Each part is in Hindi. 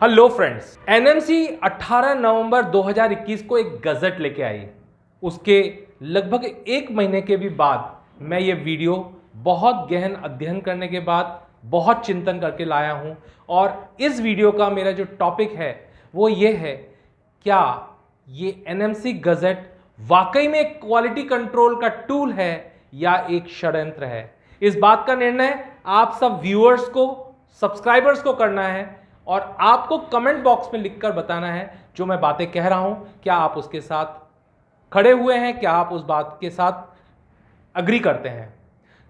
हेलो फ्रेंड्स, एनएमसी 18 नवंबर 2021 को एक गजट लेके आई। उसके लगभग एक महीने के भी बाद मैं ये वीडियो बहुत गहन अध्ययन करने के बाद बहुत चिंतन करके लाया हूं। और इस वीडियो का मेरा जो टॉपिक है वो ये है, क्या ये एनएमसी गजट वाकई में एक क्वालिटी कंट्रोल का टूल है या एक षड्यंत्र है। इस बात का निर्णय आप सब व्यूअर्स को, सब्सक्राइबर्स को करना है और आपको कमेंट बॉक्स में लिखकर बताना है जो मैं बातें कह रहा हूं, क्या आप उसके साथ खड़े हुए हैं, क्या आप उस बात के साथ अग्री करते हैं।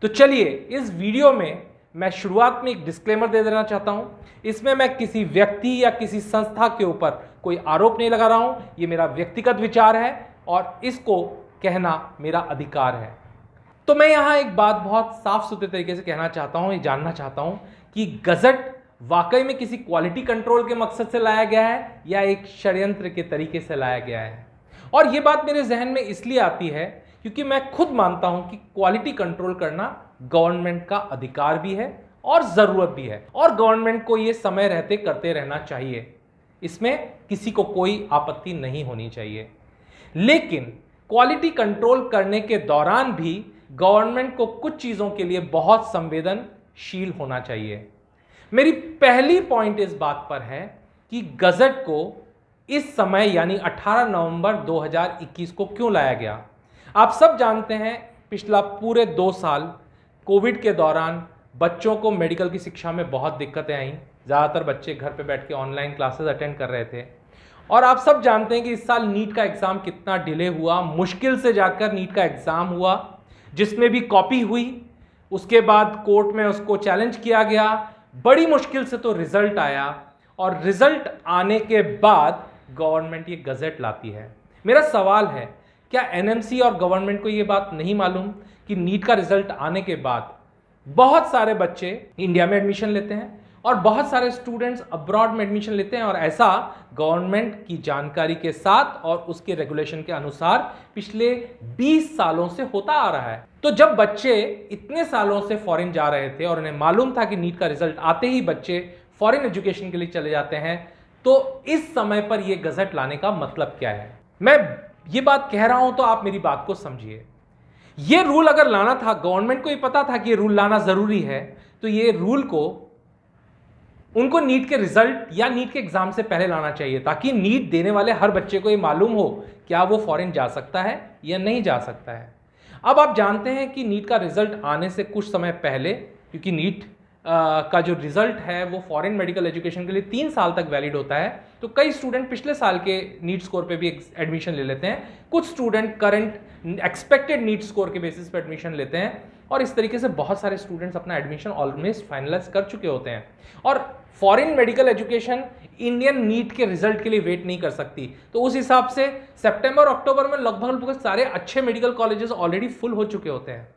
तो चलिए, इस वीडियो में मैं शुरुआत में एक डिस्क्लेमर दे देना चाहता हूं। इसमें मैं किसी व्यक्ति या किसी संस्था के ऊपर कोई आरोप नहीं लगा रहा हूं। ये मेरा व्यक्तिगत विचार है और इसको कहना मेरा अधिकार है। तो मैं यहां एक बात बहुत साफ सुथरे तरीके से कहना चाहता हूं, ये जानना चाहता हूं कि गजट वाकई में किसी क्वालिटी कंट्रोल के मकसद से लाया गया है या एक षड्यंत्र के तरीके से लाया गया है। और यह बात मेरे जहन में इसलिए आती है क्योंकि मैं खुद मानता हूं कि क्वालिटी कंट्रोल करना गवर्नमेंट का अधिकार भी है और जरूरत भी है, और गवर्नमेंट को यह समय रहते करते रहना चाहिए। इसमें किसी को कोई आपत्ति नहीं होनी चाहिए। लेकिन क्वालिटी कंट्रोल करने के दौरान भी गवर्नमेंट को कुछ चीजों के लिए बहुत संवेदनशील होना चाहिए। मेरी पहली पॉइंट इस बात पर है कि गजट को इस समय यानी 18 नवंबर 2021 को क्यों लाया गया। आप सब जानते हैं, पिछला पूरे 2 साल कोविड के दौरान बच्चों को मेडिकल की शिक्षा में बहुत दिक्कतें आईं। ज़्यादातर बच्चे घर पे बैठ के ऑनलाइन क्लासेस अटेंड कर रहे थे। और आप सब जानते हैं कि इस साल नीट का एग्ज़ाम कितना डिले हुआ। मुश्किल से जाकर नीट का एग्ज़ाम हुआ, जिसमें भी कॉपी हुई, उसके बाद कोर्ट में उसको चैलेंज किया गया, बड़ी मुश्किल से तो रिजल्ट आया, और रिजल्ट आने के बाद गवर्नमेंट ये गजट लाती है। मेरा सवाल है, क्या एनएमसी और गवर्नमेंट को ये बात नहीं मालूम कि नीट का रिजल्ट आने के बाद बहुत सारे बच्चे इंडिया में एडमिशन लेते हैं और बहुत सारे स्टूडेंट्स अब्रॉड में एडमिशन लेते हैं, और ऐसा गवर्नमेंट की जानकारी के साथ और उसके रेगुलेशन के अनुसार पिछले 20 सालों से होता आ रहा है। तो जब बच्चे इतने सालों से फॉरेन जा रहे थे और उन्हें मालूम था कि नीट का रिजल्ट आते ही बच्चे फॉरेन एजुकेशन के लिए चले जाते हैं, तो इस समय पर यह गजट लाने का मतलब क्या है। मैं ये बात कह रहा हूं तो आप मेरी बात को समझिए। यह रूल अगर लाना था, गवर्नमेंट को ये पता था कि यह रूल लाना जरूरी है, तो ये रूल को उनको नीट के रिजल्ट या नीट के एग्जाम से पहले लाना चाहिए, ताकि नीट देने वाले हर बच्चे को ये मालूम हो क्या वो फॉरेन जा सकता है या नहीं जा सकता है। अब आप जानते हैं कि नीट का रिजल्ट आने से कुछ समय पहले, क्योंकि नीट का जो रिजल्ट है वो फॉरेन मेडिकल एजुकेशन के लिए 3 साल तक वैलिड होता है, तो कई स्टूडेंट पिछले साल के नीट स्कोर पे भी एडमिशन ले लेते हैं। कुछ student current expected NEET score के बेसिस पे एडमिशन लेते हैं, और इस तरीके से बहुत सारे स्टूडेंट्स अपना एडमिशन ऑलमोस्ट फाइनलाइज कर चुके होते हैं। और foreign medical education Indian NEET के रिजल्ट के लिए वेट नहीं कर सकती, तो उस हिसाब से सितंबर अक्टूबर में लगभग सारे अच्छे मेडिकल कॉलेजेस ऑलरेडी फुल हो चुके होते हैं।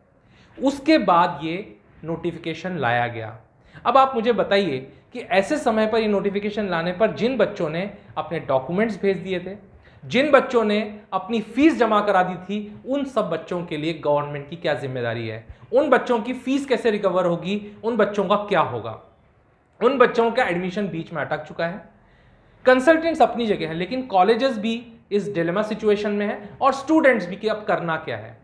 उसके बाद ये नोटिफिकेशन लाया गया। अब आप मुझे बताइए कि ऐसे समय पर ये नोटिफिकेशन लाने पर जिन बच्चों ने अपने डॉक्यूमेंट्स भेज दिए थे, जिन बच्चों ने अपनी फीस जमा करा दी थी, उन सब बच्चों के लिए गवर्नमेंट की क्या जिम्मेदारी है। उन बच्चों की फीस कैसे रिकवर होगी, उन बच्चों का क्या होगा। उन बच्चों का एडमिशन बीच में अटक चुका है। कंसल्टेंट्स अपनी जगह हैं, लेकिन कॉलेजेस भी इस डिलेमा सिचुएशन में है और स्टूडेंट्स भी कि अब करना क्या है।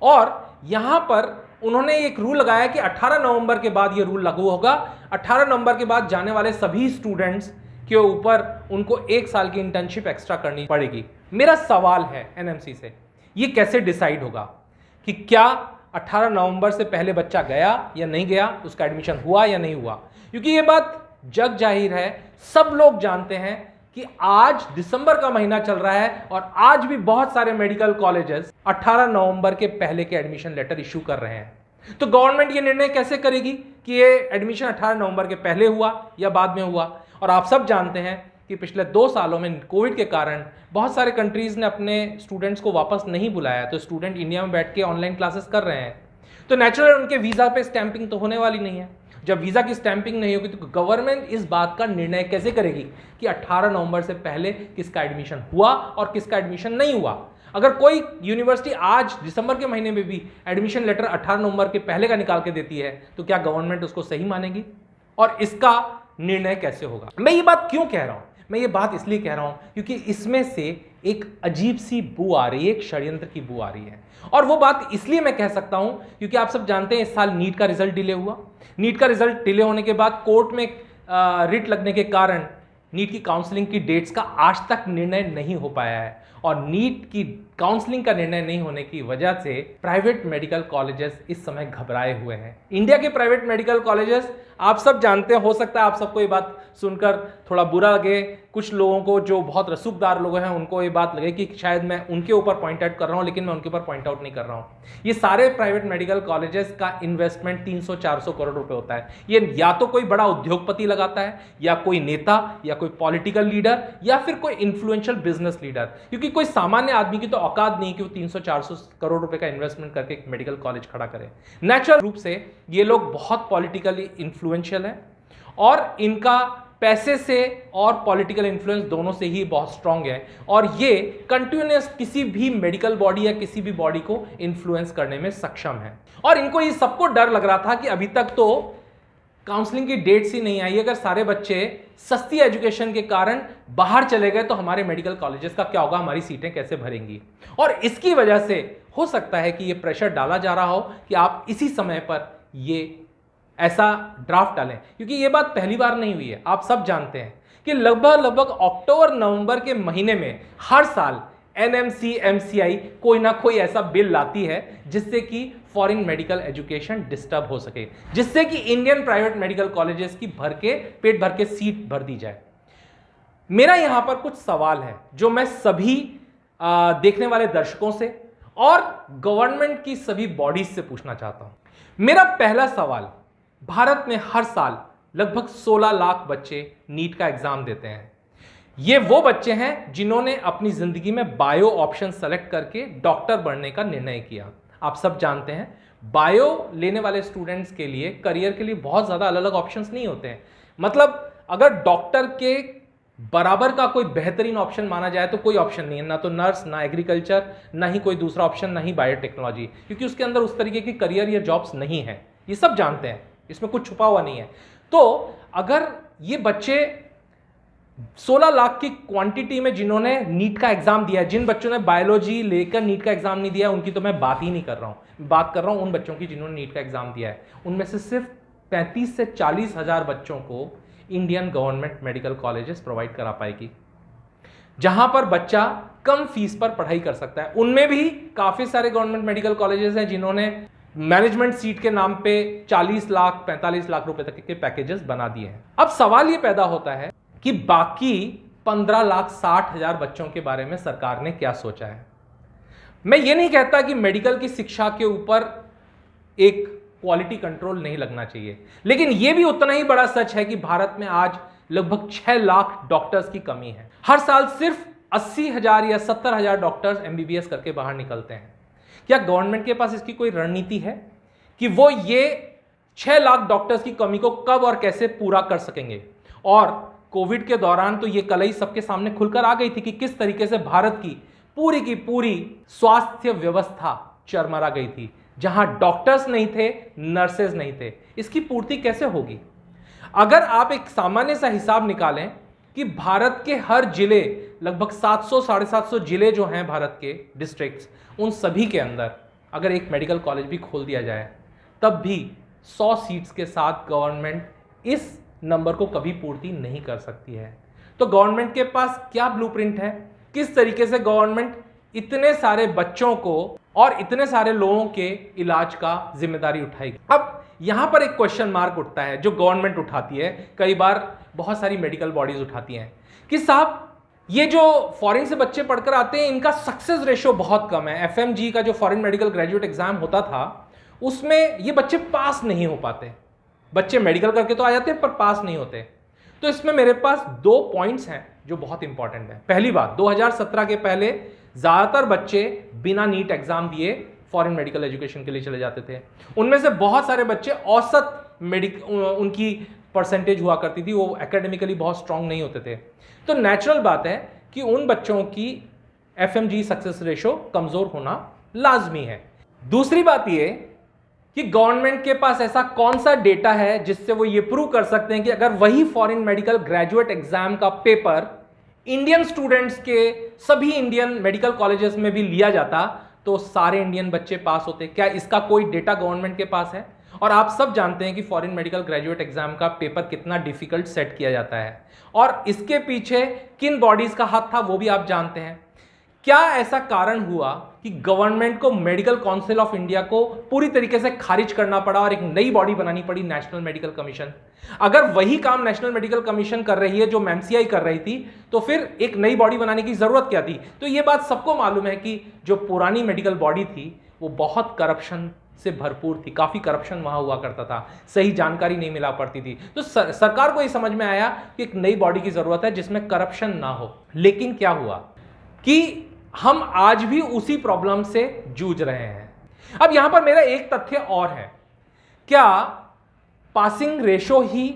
और यहां पर उन्होंने एक रूल लगाया कि 18 नवंबर के बाद ये रूल लागू होगा। 18 नवंबर के बाद जाने वाले सभी स्टूडेंट्स के ऊपर उनको 1 साल की इंटर्नशिप एक्स्ट्रा करनी पड़ेगी। मेरा सवाल है एनएमसी से, ये कैसे डिसाइड होगा कि क्या 18 नवंबर से पहले बच्चा गया या नहीं गया, उसका एडमिशन हुआ या नहीं हुआ। क्योंकि ये बात जग जाहिर है, सब लोग जानते हैं कि आज दिसंबर का महीना चल रहा है और आज भी बहुत सारे मेडिकल कॉलेजेस 18 नवंबर के पहले के एडमिशन लेटर इशू कर रहे हैं। तो गवर्नमेंट ये निर्णय कैसे करेगी कि ये एडमिशन 18 नवंबर के पहले हुआ या बाद में हुआ। और आप सब जानते हैं कि पिछले 2 सालों में कोविड के कारण बहुत सारे कंट्रीज ने अपने स्टूडेंट्स को वापस नहीं बुलाया, तो स्टूडेंट इंडिया में बैठ के ऑनलाइन क्लासेस कर रहे हैं। तो नेचुरल उनके वीजा पे स्टैंपिंग तो होने वाली नहीं है। जब वीजा की स्टैंपिंग नहीं होगी तो गवर्नमेंट इस बात का निर्णय कैसे करेगी कि 18 नवंबर से पहले किसका एडमिशन हुआ और किसका एडमिशन नहीं हुआ। अगर कोई यूनिवर्सिटी आज दिसंबर के महीने में भी एडमिशन लेटर 18 नवंबर के पहले का निकाल के देती है, तो क्या गवर्नमेंट उसको सही मानेगी? और इसका निर्णय कैसे होगा। मैं ये बात क्यों कह रहा हूं? मैं ये बात इसलिए कह रहा हूं क्योंकि इसमें से एक अजीब सी बू आ रही है, एक षड्यंत्र की बू आ रही है। और वो बात इसलिए मैं कह सकता हूं क्योंकि आप सब जानते हैं इस साल नीट का रिजल्ट डिले हुआ। नीट का रिजल्ट डिले होने के बाद कोर्ट में रिट लगने के कारण नीट की काउंसलिंग की डेट्स का आज तक निर्णय नहीं हो पाया है। और नीट की काउंसलिंग का निर्णय नहीं होने की वजह से प्राइवेट मेडिकल कॉलेजेस इस समय घबराए हुए हैं। इंडिया के प्राइवेट मेडिकल कॉलेजेस आप सब जानते हैं, हो सकता है आप सबको ये बात सुनकर थोड़ा बुरा लगे, कुछ लोगों को जो बहुत रसूखदार लोग हैं उनको ये बात लगे कि शायद मैं उनके ऊपर पॉइंट आउट कर रहा हूं, लेकिन मैं उनके ऊपर पॉइंट आउट नहीं कर रहा हूं। ये सारे प्राइवेट मेडिकल कॉलेजेस का इन्वेस्टमेंट 300-400 करोड़ रुपए होता है। ये या तो कोई बड़ा उद्योगपति लगाता है, या कोई नेता, या कोई पॉलिटिकल लीडर, या फिर कोई इन्फ्लुएंशियल बिजनेस लीडर, क्योंकि कोई सामान्य आदमी की तो औकात नहीं कि वो 300-400 करोड़ रुपए का इन्वेस्टमेंट करके एक मेडिकल कॉलेज खड़ा करे। नेचुरल रूप से ये लोग बहुत पॉलिटिकली इन्फ्लुएंशियल है और इनका पैसे से और पॉलिटिकल इन्फ्लुएंस दोनों से ही बहुत स्ट्रांग है, और ये कंटिन्यूअस किसी भी मेडिकल बॉडी या किसी भी बॉडी को इन्फ्लुएंस करने में सक्षम है। और इनको ये सबको डर लग रहा था कि अभी तक तो काउंसलिंग की डेट्स ही नहीं आई, अगर सारे बच्चे सस्ती एजुकेशन के कारण बाहर चले गए तो हमारे मेडिकल कॉलेजेस का क्या होगा, हमारी सीटें कैसे भरेंगी। और इसकी वजह से हो सकता है कि ये प्रेशर डाला जा रहा हो कि आप इसी समय पर ये ऐसा ड्राफ्ट डालें, क्योंकि ये बात पहली बार नहीं हुई है। आप सब जानते हैं कि लगभग अक्टूबर नवंबर के महीने में हर साल एनएमसी एमसीआई कोई ना कोई ऐसा बिल लाती है जिससे कि फॉरेन मेडिकल एजुकेशन डिस्टर्ब हो सके, जिससे कि इंडियन प्राइवेट मेडिकल कॉलेजेस की पेट भर के सीट भर दी जाए। मेरा यहां पर कुछ सवाल है जो मैं सभी देखने वाले दर्शकों से और गवर्नमेंट की सभी बॉडीज से पूछना चाहता हूं। मेरा पहला सवाल, भारत में हर साल लगभग 16 लाख बच्चे नीट का एग्जाम देते हैं। ये वो बच्चे हैं जिन्होंने अपनी जिंदगी में बायो ऑप्शन सेलेक्ट करके डॉक्टर बनने का निर्णय किया। आप सब जानते हैं बायो लेने वाले स्टूडेंट्स के लिए करियर के लिए बहुत ज्यादा अलग अलग ऑप्शंस नहीं होते हैं। मतलब अगर डॉक्टर के बराबर का कोई बेहतरीन ऑप्शन माना जाए तो कोई ऑप्शन नहीं है, ना तो नर्स, ना एग्रीकल्चर, ना ही कोई दूसरा ऑप्शन, ना ही बायोटेक्नोलॉजी, क्योंकि उसके अंदर उस तरीके की करियर या जॉब्स नहीं है। ये सब जानते हैं, इसमें कुछ छुपा हुआ नहीं है। तो अगर ये बच्चे 16 लाख की क्वांटिटी में जिन्होंने नीट का एग्जाम दिया है, जिन बच्चों ने बायोलॉजी लेकर नीट का एग्जाम नहीं दिया उनकी तो मैं बात ही नहीं कर रहा हूं, बात कर रहा हूं उन बच्चों की जिन्होंने नीट का एग्जाम दिया है। उनमें से सिर्फ 35 से 40 हजार बच्चों को Indian government medical colleges provide करा पाएगी, जहां पर बच्चा कम फीस पर पढ़ाई कर सकता है। उनमें भी काफी सारे गवर्नमेंट मेडिकल कॉलेजेस हैं जिन्होंने मैनेजमेंट सीट के नाम पे 40 लाख 45 लाख रुपए तक के पैकेजेस बना दिए हैं। अब सवाल ये पैदा होता है कि बाकी 15,60,000 बच्चों के बारे में सरकार ने क्या सोचा है। मैं ये नहीं कहता कि मेडिकल की शिक्षा के ऊपर एक क्वालिटी कंट्रोल नहीं लगना चाहिए, लेकिन यह भी उतना ही बड़ा सच है कि भारत में आज लगभग 6 लाख डॉक्टर्स की कमी है। हर साल सिर्फ 80,000 या 70,000 डॉक्टर्स एमबीबीएस करके बाहर निकलते हैं। क्या गवर्नमेंट के पास इसकी कोई रणनीति है कि वो ये 6 लाख डॉक्टर्स की कमी को कब और कैसे पूरा कर सकेंगे? और कोविड के दौरान तो ये कलई सबके सामने खुलकर आ गई थी कि किस तरीके से भारत की पूरी स्वास्थ्य व्यवस्था चरमरा गई थी, जहां डॉक्टर्स नहीं थे, नर्सेज नहीं थे। इसकी पूर्ति कैसे होगी? अगर आप एक सामान्य सा हिसाब निकालें कि भारत के हर जिले, लगभग 700-750 जिले जो हैं भारत के डिस्ट्रिक्ट्स, उन सभी के अंदर अगर एक मेडिकल कॉलेज भी खोल दिया जाए, तब भी 100 सीट्स के साथ गवर्नमेंट इस नंबर को कभी पूर्ति नहीं कर सकती है। तो गवर्नमेंट के पास क्या ब्लूप्रिंट है? किस तरीके से गवर्नमेंट इतने सारे बच्चों को और इतने सारे लोगों के इलाज का जिम्मेदारी उठाएगी? अब यहां पर एक क्वेश्चन मार्क उठता है जो गवर्नमेंट उठाती है, कई बार बहुत सारी मेडिकल बॉडीज उठाती हैं कि साहब ये जो फॉरेन से बच्चे पढ़कर आते हैं इनका सक्सेस रेशियो बहुत कम है। एफएमजी का जो फॉरेन मेडिकल ग्रेजुएट एग्जाम होता था उसमें ये बच्चे पास नहीं हो पाते। बच्चे मेडिकल करके तो आ जाते हैं पर पास नहीं होते। तो इसमें मेरे पास 2 पॉइंट्स हैं जो बहुत इंपॉर्टेंट है। पहली बात, 2017 के पहले ज्यादातर बच्चे बिना नीट एग्जाम दिए फॉरेन मेडिकल एजुकेशन के लिए चले जाते थे। उनमें से बहुत सारे बच्चे औसत उनकी परसेंटेज हुआ करती थी, वो एकेडमिकली बहुत स्ट्रांग नहीं होते थे। तो नेचुरल बात है कि उन बच्चों की एफएमजी सक्सेस रेशो कमजोर होना लाजमी है। दूसरी बात ये कि गवर्नमेंट के पास ऐसा कौन सा डेटा है जिससे वो ये प्रूव कर सकते हैं कि अगर वही फॉरेन मेडिकल ग्रेजुएट एग्जाम का पेपर इंडियन स्टूडेंट्स के सभी इंडियन मेडिकल कॉलेजेस में भी लिया जाता तो सारे इंडियन बच्चे पास होते। क्या इसका कोई डेटा गवर्नमेंट के पास है? और आप सब जानते हैं कि फॉरेन मेडिकल ग्रेजुएट एग्जाम का पेपर कितना डिफिकल्ट सेट किया जाता है और इसके पीछे किन बॉडीज का हाथ था वो भी आप जानते हैं। क्या ऐसा कारण हुआ कि गवर्नमेंट को मेडिकल काउंसिल ऑफ इंडिया को पूरी तरीके से खारिज करना पड़ा और एक नई बॉडी बनानी पड़ी, नेशनल मेडिकल कमीशन? अगर वही काम नेशनल मेडिकल कमीशन कर रही है जो एमसीआई कर रही थी तो फिर एक नई बॉडी बनाने की जरूरत क्या थी? तो यह बात सबको मालूम है कि जो पुरानी मेडिकल बॉडी थी वो बहुत करप्शन से भरपूर थी, काफी करप्शन वहां हुआ करता था, सही जानकारी नहीं मिला पड़ती थी। तो सरकार को यह समझ में आया कि एक नई बॉडी की जरूरत है जिसमें करप्शन ना हो। लेकिन क्या हुआ कि हम आज भी उसी प्रॉब्लम से जूझ रहे हैं। अब यहां पर मेरा एक तथ्य और है, क्या पासिंग रेशो ही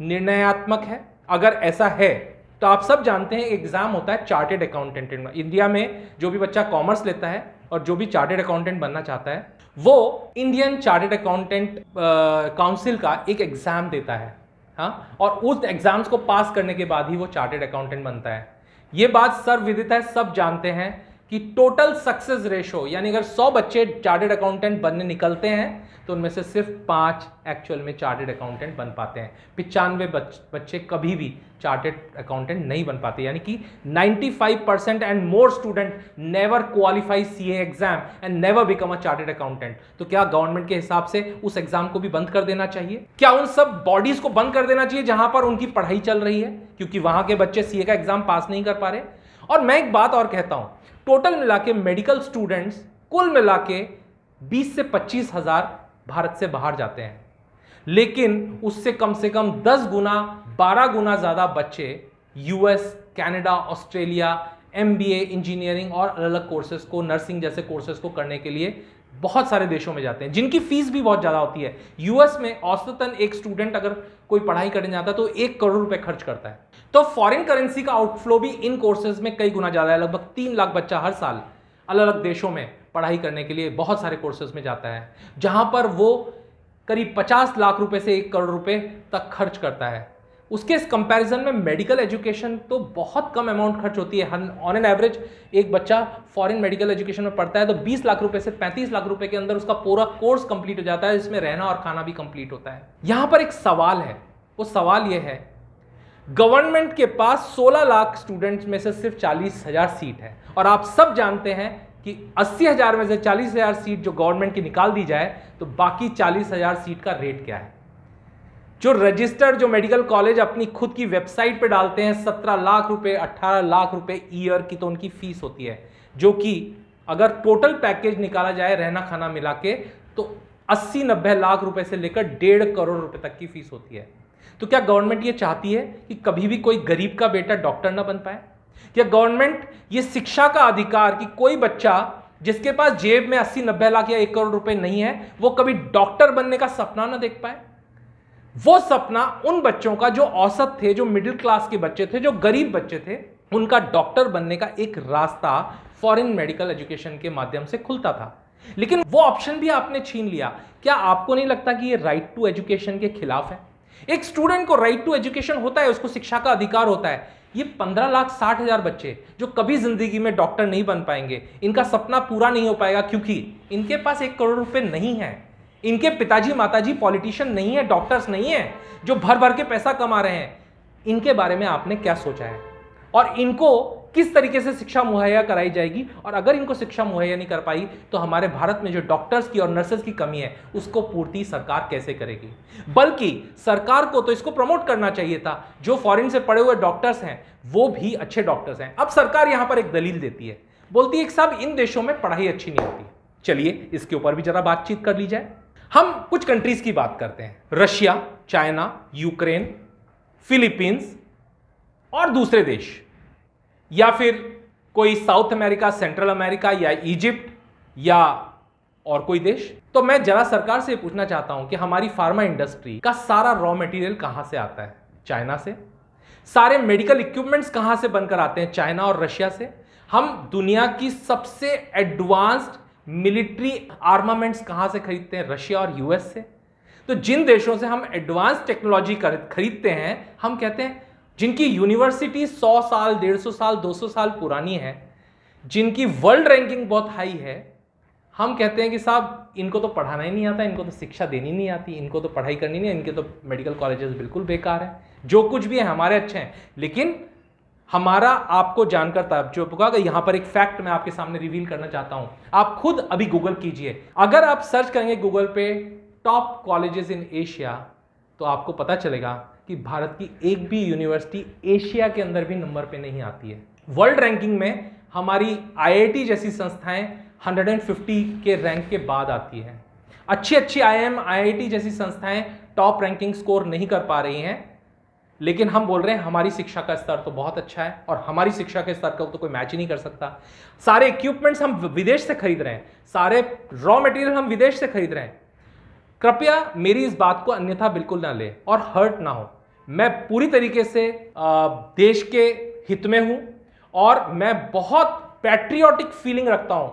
निर्णयात्मक है? अगर ऐसा है तो आप सब जानते हैं एग्जाम होता है चार्टेड अकाउंटेंट। इंडिया में जो भी बच्चा कॉमर्स लेता है और जो भी चार्टेड अकाउंटेंट बनना चाहता है वो इंडियन चार्टेड अकाउंटेंट काउंसिल का एक एग्जाम देता है, हाँ, और उस एग्जाम्स को पास करने के बाद ही वो चार्टेड अकाउंटेंट बनता है। ये बात सर्वविदित है, सब जानते हैं कि टोटल सक्सेस रेशो, यानी अगर 100 बच्चे चार्टेड अकाउंटेंट बनने निकलते हैं तो उनमें से सिर्फ 5 एक्चुअल में चार्टेड अकाउंटेंट बन पाते हैं। 95 बच्चे कभी भी चार्टेड अकाउंटेंट नहीं बन पाते, यानी कि 95% and more student never qualify CA exam and never become a chartered accountant. तो क्या गवर्नमेंट के हिसाब से उस एग्जाम को भी बंद कर देना चाहिए? क्या उन सब बॉडीज को बंद कर देना चाहिए जहां पर उनकी पढ़ाई चल रही है, क्योंकि वहां के बच्चे सीए का एग्जाम पास नहीं कर पा रहे? और मैं एक बात और कहता हूं, टोटल मिला के मेडिकल स्टूडेंट्स कुल मिला के 20 से 25 हजार भारत से बाहर जाते हैं, लेकिन उससे कम से कम 10 गुना 12 गुना ज्यादा बच्चे US, Canada, Australia MBA, engineering और अलग अलग कोर्सेज को, नर्सिंग जैसे कोर्सेज को करने के लिए बहुत सारे देशों में जाते हैं, जिनकी फीस भी बहुत ज्यादा होती है। यूएस में औसतन एक स्टूडेंट अगर कोई पढ़ाई करने जाता है तो 1 करोड़ रुपए खर्च करता है। तो फॉरेन करेंसी का आउटफ्लो भी इन कोर्सेज में कई गुना ज्यादा है। लगभग 3 लाख बच्चा हर साल अलग अलग देशों में पढ़ाई करने के लिए बहुत सारे कोर्सेज में जाता है, जहां पर वो करीब 50 लाख रुपए से 1 करोड़ रुपए तक खर्च करता है। उसके इस कंपैरिजन में मेडिकल एजुकेशन तो बहुत कम अमाउंट खर्च होती है। ऑन एन एवरेज एक बच्चा फॉरेन मेडिकल एजुकेशन में पढ़ता है तो 20 लाख रुपए से 35 लाख रुपए के अंदर उसका पूरा कोर्स कंप्लीट हो जाता है, जिसमें रहना और खाना भी कंप्लीट होता है। यहां पर एक सवाल है, वो सवाल यह है, गवर्नमेंट के पास 16 लाख स्टूडेंट्स में से सिर्फ 40,000 सीट है, और आप सब जानते हैं कि 80,000 में से 40,000 सीट जो गवर्नमेंट की निकाल दी जाए तो बाकी 40,000 सीट का रेट क्या है? जो रजिस्टर्ड जो मेडिकल कॉलेज अपनी खुद की वेबसाइट पे डालते हैं 17 लाख रुपए, 18 लाख रुपए ईयर की तो उनकी फीस होती है, जो कि अगर टोटल पैकेज निकाला जाए रहना खाना मिला के तो 80-90 लाख रुपए से लेकर 1.5 करोड़ रुपए तक की फीस होती है। तो क्या गवर्नमेंट ये चाहती है कि कभी भी कोई गरीब का बेटा डॉक्टर ना बन पाए? क्या गवर्नमेंट ये शिक्षा का अधिकार कि कोई बच्चा जिसके पास जेब में 80-90 लाख या 1 करोड़ रुपए नहीं है वो कभी डॉक्टर बनने का सपना ना देख पाए? वो सपना उन बच्चों का जो औसत थे, जो मिडिल क्लास के बच्चे थे, जो गरीब बच्चे थे, उनका डॉक्टर बनने का एक रास्ता फॉरेन मेडिकल एजुकेशन के माध्यम से खुलता था। लेकिन वो ऑप्शन भी आपने छीन लिया। क्या आपको नहीं लगता कि ये राइट टू एजुकेशन के खिलाफ है? एक स्टूडेंट को राइट टू एजुकेशन होता है, उसको शिक्षा का अधिकार होता है। ये 15,60,000 बच्चे जो कभी जिंदगी में डॉक्टर नहीं बन पाएंगे, इनका सपना पूरा नहीं हो पाएगा क्योंकि इनके पास 1 करोड़ रुपए नहीं है। इनके पिताजी माताजी पॉलिटिशियन नहीं है, डॉक्टर्स नहीं है जो भर भर के पैसा कमा रहे हैं। इनके बारे में आपने क्या सोचा है और इनको किस तरीके से शिक्षा मुहैया कराई जाएगी? और अगर इनको शिक्षा मुहैया नहीं कर पाई तो हमारे भारत में जो डॉक्टर्स की और नर्सेस की कमी है उसको पूर्ति सरकार कैसे करेगी? बल्कि सरकार को तो इसको प्रमोट करना चाहिए था, जो फॉरेन से पढ़े हुए डॉक्टर्स हैं वो भी अच्छे डॉक्टर्स हैं। अब सरकार यहां पर एक दलील देती है, बोलती है कि साहब इन देशों में पढ़ाई अच्छी नहीं होती। चलिए इसके ऊपर भी जरा बातचीत कर ली जाए। हम कुछ कंट्रीज की बात करते हैं, रशिया, चाइना, यूक्रेन, फिलीपींस और दूसरे देश, या फिर कोई साउथ अमेरिका, सेंट्रल अमेरिका या इजिप्ट या और कोई देश। तो मैं जरा सरकार से पूछना चाहता हूं कि हमारी फार्मा इंडस्ट्री का सारा रॉ मटेरियल कहां से आता है? चाइना से। सारे मेडिकल इक्विपमेंट्स कहां से बनकर आते हैं? चाइना और रशिया से। हम दुनिया की सबसे एडवांस्ड मिलिट्री आर्मामेंट्स कहां से खरीदते हैं? रशिया और यूएस से। तो जिन देशों से हम एडवांस टेक्नोलॉजी खरीदते हैं, हम कहते हैं जिनकी यूनिवर्सिटी 100 साल, 150 साल, 200 साल पुरानी है, जिनकी वर्ल्ड रैंकिंग बहुत हाई है, हम कहते हैं कि साहब इनको तो पढ़ाना ही नहीं आता, इनको तो शिक्षा देनी नहीं आती, इनको तो पढ़ाई करनी नहीं, इनके तो मेडिकल कॉलेजेस बिल्कुल बेकार है। जो कुछ भी है हमारे अच्छे हैं, लेकिन हमारा आपको जानकर ताज्जुब होगा कि यहां पर एक फैक्ट मैं आपके सामने रिवील करना चाहता हूं। आप खुद अभी गूगल कीजिए, अगर आप सर्च करेंगे गूगल पे टॉप कॉलेजेस इन एशिया, तो आपको पता चलेगा कि भारत की एक भी यूनिवर्सिटी एशिया के अंदर भी नंबर पे नहीं आती है। वर्ल्ड रैंकिंग में हमारी आईआईटी जैसी संस्थाएं 150 के रैंक के बाद आती है। अच्छी अच्छी आईएम, आईआईटी जैसी संस्थाएं टॉप रैंकिंग स्कोर नहीं कर पा रही हैं, लेकिन हम बोल रहे हैं हमारी शिक्षा का स्तर तो बहुत अच्छा है और हमारी शिक्षा के स्तर का तो कोई मैच ही नहीं कर सकता। सारे इक्विपमेंट्स हम विदेश से खरीद रहे हैं, सारे रॉ मटेरियल हम विदेश से खरीद रहे हैं। कृपया मेरी इस बात को अन्यथा बिल्कुल ना ले और हर्ट ना हो। मैं पूरी तरीके से देश के हित में हूं और मैं बहुत पैट्रियोटिक फीलिंग रखता हूं।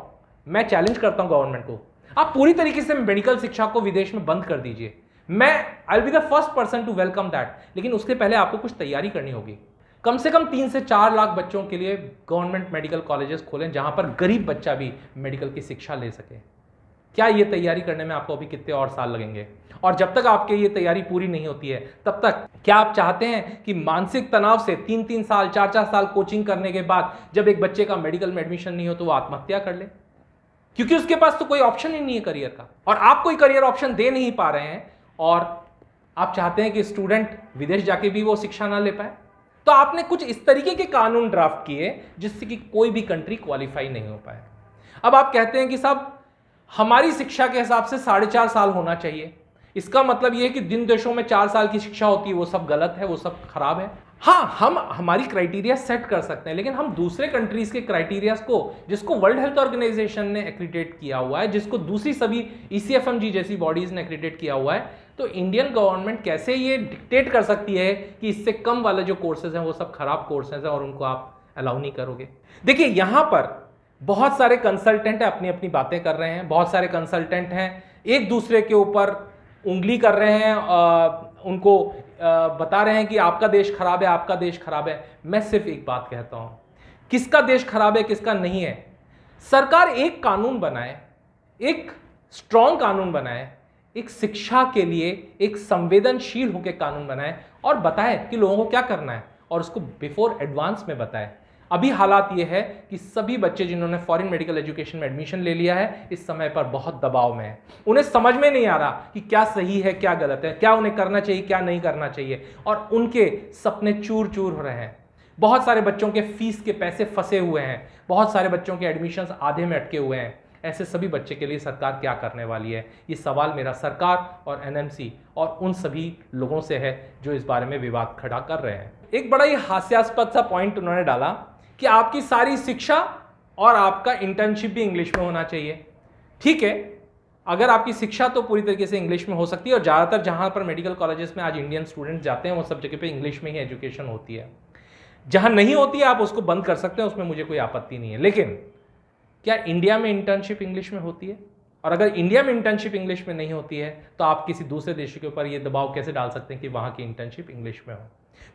मैं चैलेंज करता हूं गवर्नमेंट को, आप पूरी तरीके से मेडिकल शिक्षा को विदेश में बंद कर दीजिए। मैं I will be the first person to welcome that, लेकिन उसके पहले आपको कुछ तैयारी करनी होगी। कम से कम 3 से 4 लाख बच्चों के लिए गवर्नमेंट मेडिकल कॉलेजेस खोलें, जहां पर गरीब बच्चा भी मेडिकल की शिक्षा ले सके। क्या ये तैयारी करने में आपको अभी कितने और साल लगेंगे? और जब तक आपकी ये तैयारी पूरी नहीं होती है, तब तक क्या आप चाहते हैं कि मानसिक तनाव से 3-3 साल, 4-4 साल कोचिंग करने के बाद जब एक बच्चे का मेडिकल में एडमिशन नहीं हो तो वो आत्महत्या कर ले? क्योंकि उसके पास तो कोई ऑप्शन ही नहीं है करियर का, और आप कोई करियर ऑप्शन दे नहीं पा रहे हैं, और आप चाहते हैं कि स्टूडेंट विदेश जाके भी वो शिक्षा ना ले पाए। तो आपने कुछ इस तरीके के कानून ड्राफ्ट किए जिससे कि कोई भी कंट्री क्वालिफाई नहीं हो पाए। अब आप कहते हैं कि साहब हमारी शिक्षा के हिसाब से 4.5 साल होना चाहिए। इसका मतलब यह है कि जिन देशों में 4 साल की शिक्षा होती है वो सब गलत है, वो सब खराब है। हाँ, हम हमारी क्राइटेरिया सेट कर सकते हैं, लेकिन हम दूसरे कंट्रीज के क्राइटेरियाज को, जिसको वर्ल्ड हेल्थ ऑर्गेनाइजेशन ने एक्रीडेट किया हुआ है, जिसको दूसरी सभी ECFMG जैसी बॉडीज ने एक्रीडेट किया हुआ है, तो इंडियन गवर्नमेंट कैसे ये डिक्टेट कर सकती है कि इससे कम वाले जो कोर्सेज हैं वो सब खराब कोर्सेज हैं और उनको आप अलाउ नहीं करोगे? देखिए, यहां पर बहुत सारे कंसल्टेंट अपनी अपनी बातें कर रहे हैं, बहुत सारे कंसल्टेंट हैं एक दूसरे के ऊपर उंगली कर रहे हैं, उनको बता रहे हैं कि आपका देश खराब है, आपका देश खराब है। मैं सिर्फ एक बात कहता हूं, किसका देश खराब है किसका नहीं है, सरकार एक कानून बनाए, एक स्ट्रॉन्ग कानून बनाए, एक शिक्षा के लिए एक संवेदनशील होकर कानून बनाए और बताए कि लोगों को क्या करना है, और उसको बिफोर एडवांस में बताए। अभी हालात ये है कि सभी बच्चे जिन्होंने फॉरेन मेडिकल एजुकेशन में एडमिशन ले लिया है इस समय पर बहुत दबाव में है। उन्हें समझ में नहीं आ रहा कि क्या सही है क्या गलत है, क्या उन्हें करना चाहिए क्या नहीं करना चाहिए, और उनके सपने चूर चूर हो रहे हैं। बहुत सारे बच्चों के फीस के पैसे फंसे हुए हैं, बहुत सारे बच्चों के एडमिशन्स आधे में अटके हुए हैं। ऐसे सभी बच्चे के लिए सरकार क्या करने वाली है, ये सवाल मेरा सरकार और NMC और उन सभी लोगों से है जो इस बारे में विवाद खड़ा कर रहे हैं। एक बड़ा ही हास्यास्पद सा पॉइंट उन्होंने डाला कि आपकी सारी शिक्षा और आपका इंटर्नशिप भी इंग्लिश में होना चाहिए। ठीक है, अगर आपकी शिक्षा तो पूरी तरीके से इंग्लिश में हो सकती है, और ज़्यादातर जहाँ पर मेडिकल कॉलेजेस में आज इंडियन स्टूडेंट्स जाते हैं वो सब जगह पे इंग्लिश में ही एजुकेशन होती है। जहाँ नहीं होती है आप उसको बंद कर सकते हैं, उसमें मुझे कोई आपत्ति नहीं है। लेकिन क्या इंडिया में इंटर्नशिप इंग्लिश में होती है? और अगर इंडिया में इंटर्नशिप इंग्लिश में नहीं होती है तो आप किसी दूसरे देश के ऊपर ये दबाव कैसे डाल सकते हैं कि वहाँ की इंटर्नशिप इंग्लिश में हो?